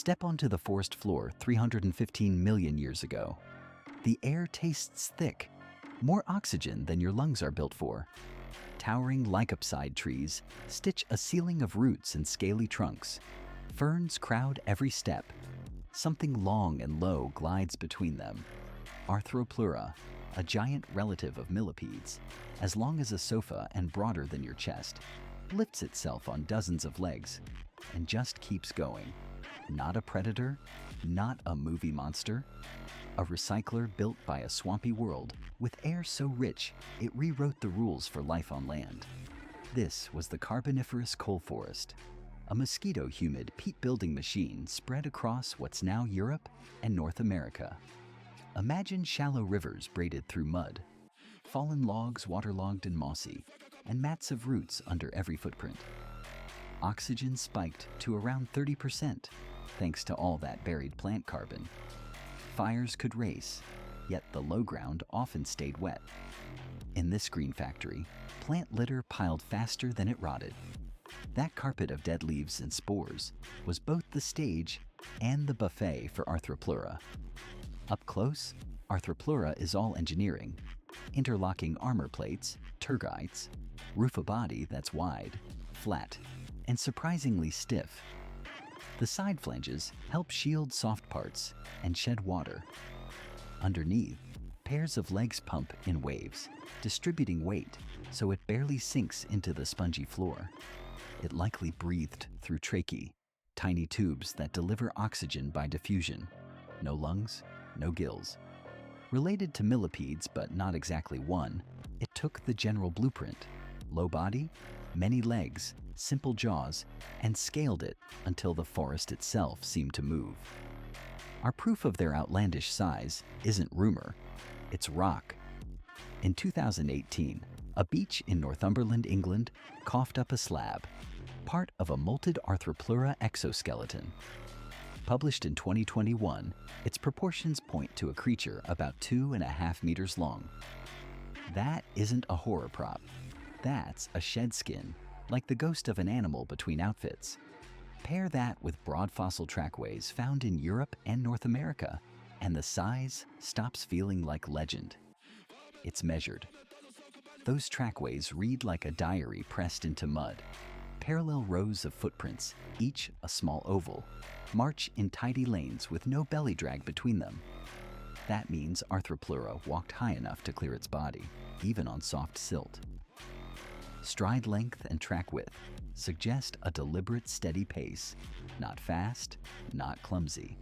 Step onto the forest floor 315 million years ago. The air tastes thick, more oxygen than your lungs are built for. Towering lycopside trees stitch a ceiling of roots and scaly trunks. Ferns crowd every step. Something long and low glides between them. Arthropleura, a giant relative of millipedes, as long as a sofa and broader than your chest, lifts itself on dozens of legs and just keeps going. Not a predator, not a movie monster, a recycler built by a swampy world with air so rich it rewrote the rules for life on land. This was the Carboniferous coal forest, a mosquito-humid peat-building machine spread across what's now Europe and North America. Imagine shallow rivers braided through mud, fallen logs waterlogged and mossy, and mats of roots under every footprint. Oxygen spiked to around 30% thanks to all that buried plant carbon. Fires could race, yet the low ground often stayed wet. In this green factory, plant litter piled faster than it rotted. That carpet of dead leaves and spores was both the stage and the buffet for Arthropleura. Up close, Arthropleura is all engineering. Interlocking armor plates, tergites, roof a body that's wide, flat, and surprisingly stiff. The side flanges help shield soft parts and shed water. Underneath, pairs of legs pump in waves, distributing weight so it barely sinks into the spongy floor. It likely breathed through tracheae, tiny tubes that deliver oxygen by diffusion. No lungs, no gills. Related to millipedes, but not exactly one, it took the general blueprint: low body, many legs, simple jaws, and scaled it until the forest itself seemed to move. Our proof of their outlandish size isn't rumor, it's rock. In 2018, a beach in Northumberland, England, coughed up a slab, part of a molted Arthropleura exoskeleton. Published in 2021, its proportions point to a creature about 2.5 meters long. That isn't a horror prop. That's a shed skin, like the ghost of an animal between outfits. Pair that with broad fossil trackways found in Europe and North America, and the size stops feeling like legend. It's measured. Those trackways read like a diary pressed into mud. Parallel rows of footprints, each a small oval, march in tidy lanes with no belly drag between them. That means Arthropleura walked high enough to clear its body, even on soft silt. Stride length and track width suggest a deliberate, steady pace, not fast, not clumsy.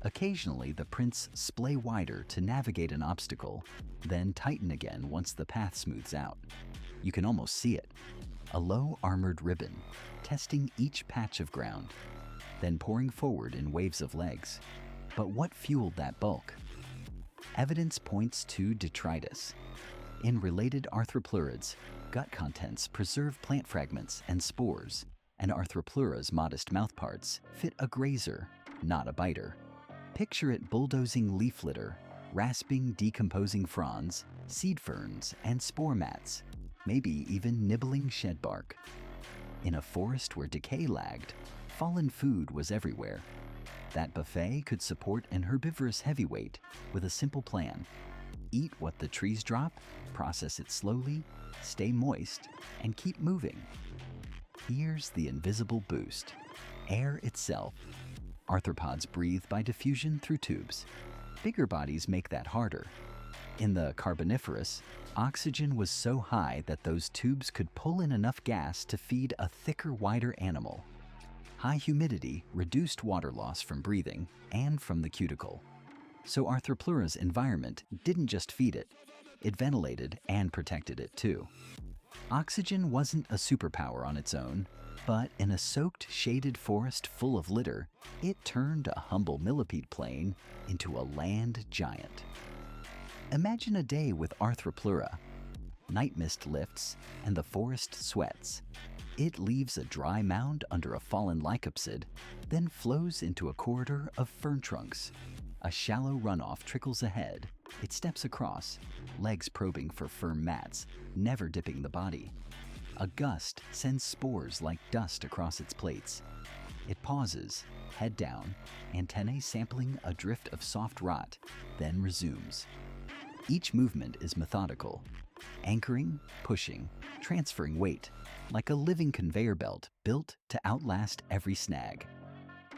Occasionally, the prints splay wider to navigate an obstacle, then tighten again once the path smooths out. You can almost see it. A low armored ribbon, testing each patch of ground, then pouring forward in waves of legs. But what fueled that bulk? Evidence points to detritus. In related arthropleurids, gut contents preserve plant fragments and spores, and Arthropleura's modest mouthparts fit a grazer, not a biter. Picture it bulldozing leaf litter, rasping decomposing fronds, seed ferns, and spore mats, maybe even nibbling shed bark. In a forest where decay lagged, fallen food was everywhere. That buffet could support an herbivorous heavyweight with a simple plan: eat what the trees drop, process it slowly, stay moist, and keep moving. Here's the invisible boost: air itself. Arthropods breathe by diffusion through tubes. Bigger bodies make that harder. In the Carboniferous, oxygen was so high that those tubes could pull in enough gas to feed a thicker, wider animal. High humidity reduced water loss from breathing and from the cuticle. So Arthropleura's environment didn't just feed it, it ventilated and protected it too. Oxygen wasn't a superpower on its own, but in a soaked, shaded forest full of litter, it turned a humble millipede plain into a land giant. Imagine a day with Arthropleura. Night mist lifts and the forest sweats. It leaves a dry mound under a fallen lycopsid, then flows into a corridor of fern trunks. A shallow runoff trickles ahead. It steps across, legs probing for firm mats, never dipping the body. A gust sends spores like dust across its plates. It pauses, head down, antennae sampling a drift of soft rot, then resumes. Each movement is methodical, anchoring, pushing, transferring weight, like a living conveyor belt built to outlast every snag.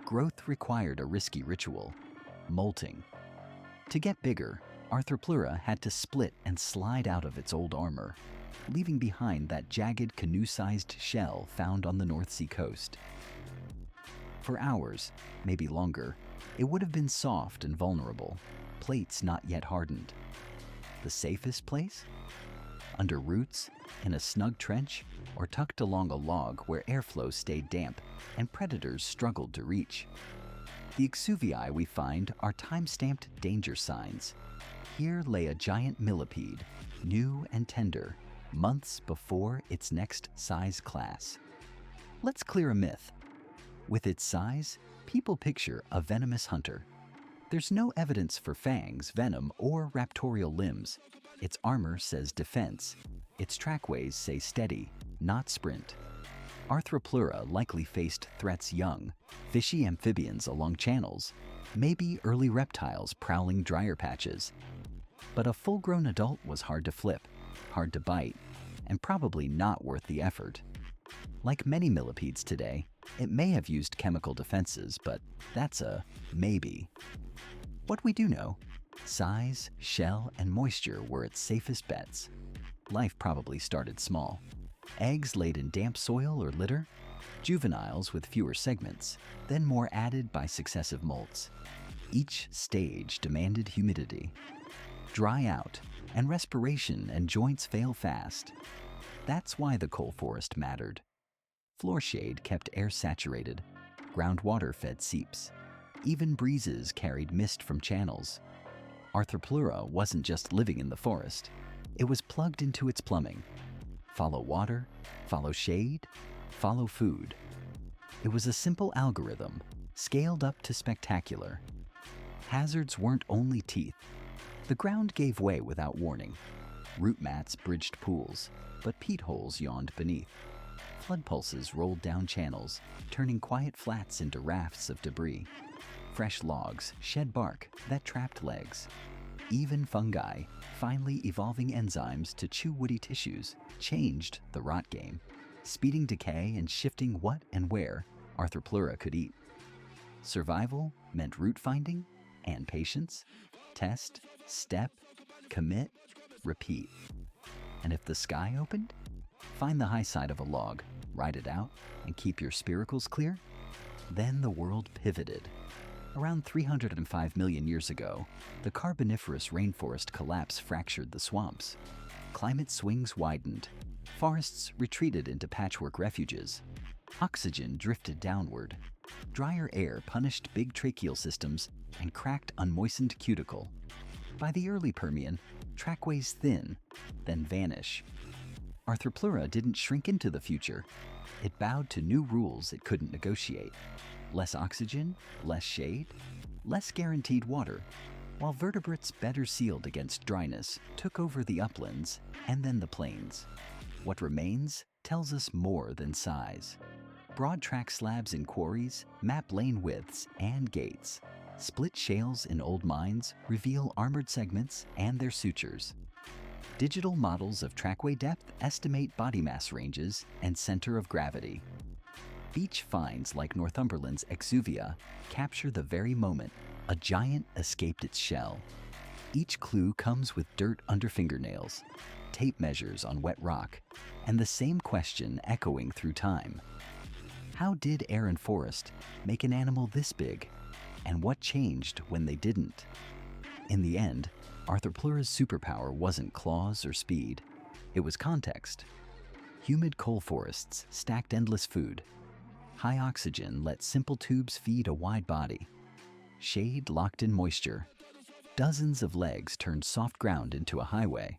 Growth required a risky ritual, molting. To get bigger, Arthropleura had to split and slide out of its old armor, leaving behind that jagged canoe-sized shell found on the North Sea coast. For hours, maybe longer, it would have been soft and vulnerable, plates not yet hardened. The safest place? Under roots, in a snug trench, or tucked along a log where airflow stayed damp and predators struggled to reach. The exuvii we find are time-stamped danger signs. Here lay a giant millipede, new and tender, months before its next size class. Let's clear a myth. With its size, people picture a venomous hunter. There's no evidence for fangs, venom, or raptorial limbs. Its armor says defense. Its trackways say steady, not sprint. Arthropleura likely faced threats young, fishy amphibians along channels, maybe early reptiles prowling drier patches. But a full-grown adult was hard to flip, hard to bite, and probably not worth the effort. Like many millipedes today, it may have used chemical defenses, but that's a maybe. What we do know, size, shell, and moisture were its safest bets. Life probably started small. Eggs laid in damp soil or litter, juveniles with fewer segments, then more added by successive molts. Each stage demanded humidity. Dry out, and respiration and joints fail fast. That's why the coal forest mattered. Floor shade kept air saturated, groundwater fed seeps. Even breezes carried mist from channels. Arthropleura wasn't just living in the forest, it was plugged into its plumbing. Follow water, follow shade, follow food. It was a simple algorithm, scaled up to spectacular. Hazards weren't only teeth. The ground gave way without warning. Root mats bridged pools, but peat holes yawned beneath. Flood pulses rolled down channels, turning quiet flats into rafts of debris. Fresh logs shed bark that trapped legs. Even fungi, finely evolving enzymes to chew woody tissues, changed the rot game, speeding decay and shifting what and where Arthropleura could eat. Survival meant root finding and patience. Test, step, commit, repeat. And if the sky opened, find the high side of a log, ride it out, and keep your spiracles clear. Then the world pivoted. Around 305 million years ago, the Carboniferous rainforest collapse fractured the swamps. Climate swings widened. Forests retreated into patchwork refuges. Oxygen drifted downward. Drier air punished big tracheal systems and cracked unmoistened cuticle. By the early Permian, trackways thin, then vanish. Arthropleura didn't shrink into the future. It bowed to new rules it couldn't negotiate. Less oxygen, less shade, less guaranteed water, while vertebrates better sealed against dryness took over the uplands and then the plains. What remains tells us more than size. Broad track slabs in quarries map lane widths and gates. Split shales in old mines reveal armored segments and their sutures. Digital models of trackway depth estimate body mass ranges and center of gravity. Beach finds like Northumberland's exuvia capture the very moment a giant escaped its shell. Each clue comes with dirt under fingernails, tape measures on wet rock, and the same question echoing through time. How did air and forest make an animal this big? And what changed when they didn't? In the end, Arthropleura's superpower wasn't claws or speed. It was context. Humid coal forests stacked endless food. High oxygen let simple tubes feed a wide body. Shade locked in moisture. Dozens of legs turned soft ground into a highway.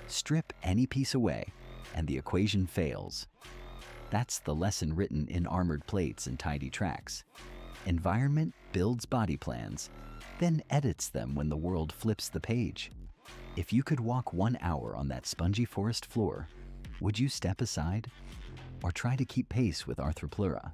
Strip any piece away, and the equation fails. That's the lesson written in armored plates and tidy tracks. Environment builds body plans, then edits them when the world flips the page. If you could walk 1 hour on that spongy forest floor, would you step aside? Or try to keep pace with Arthropleura?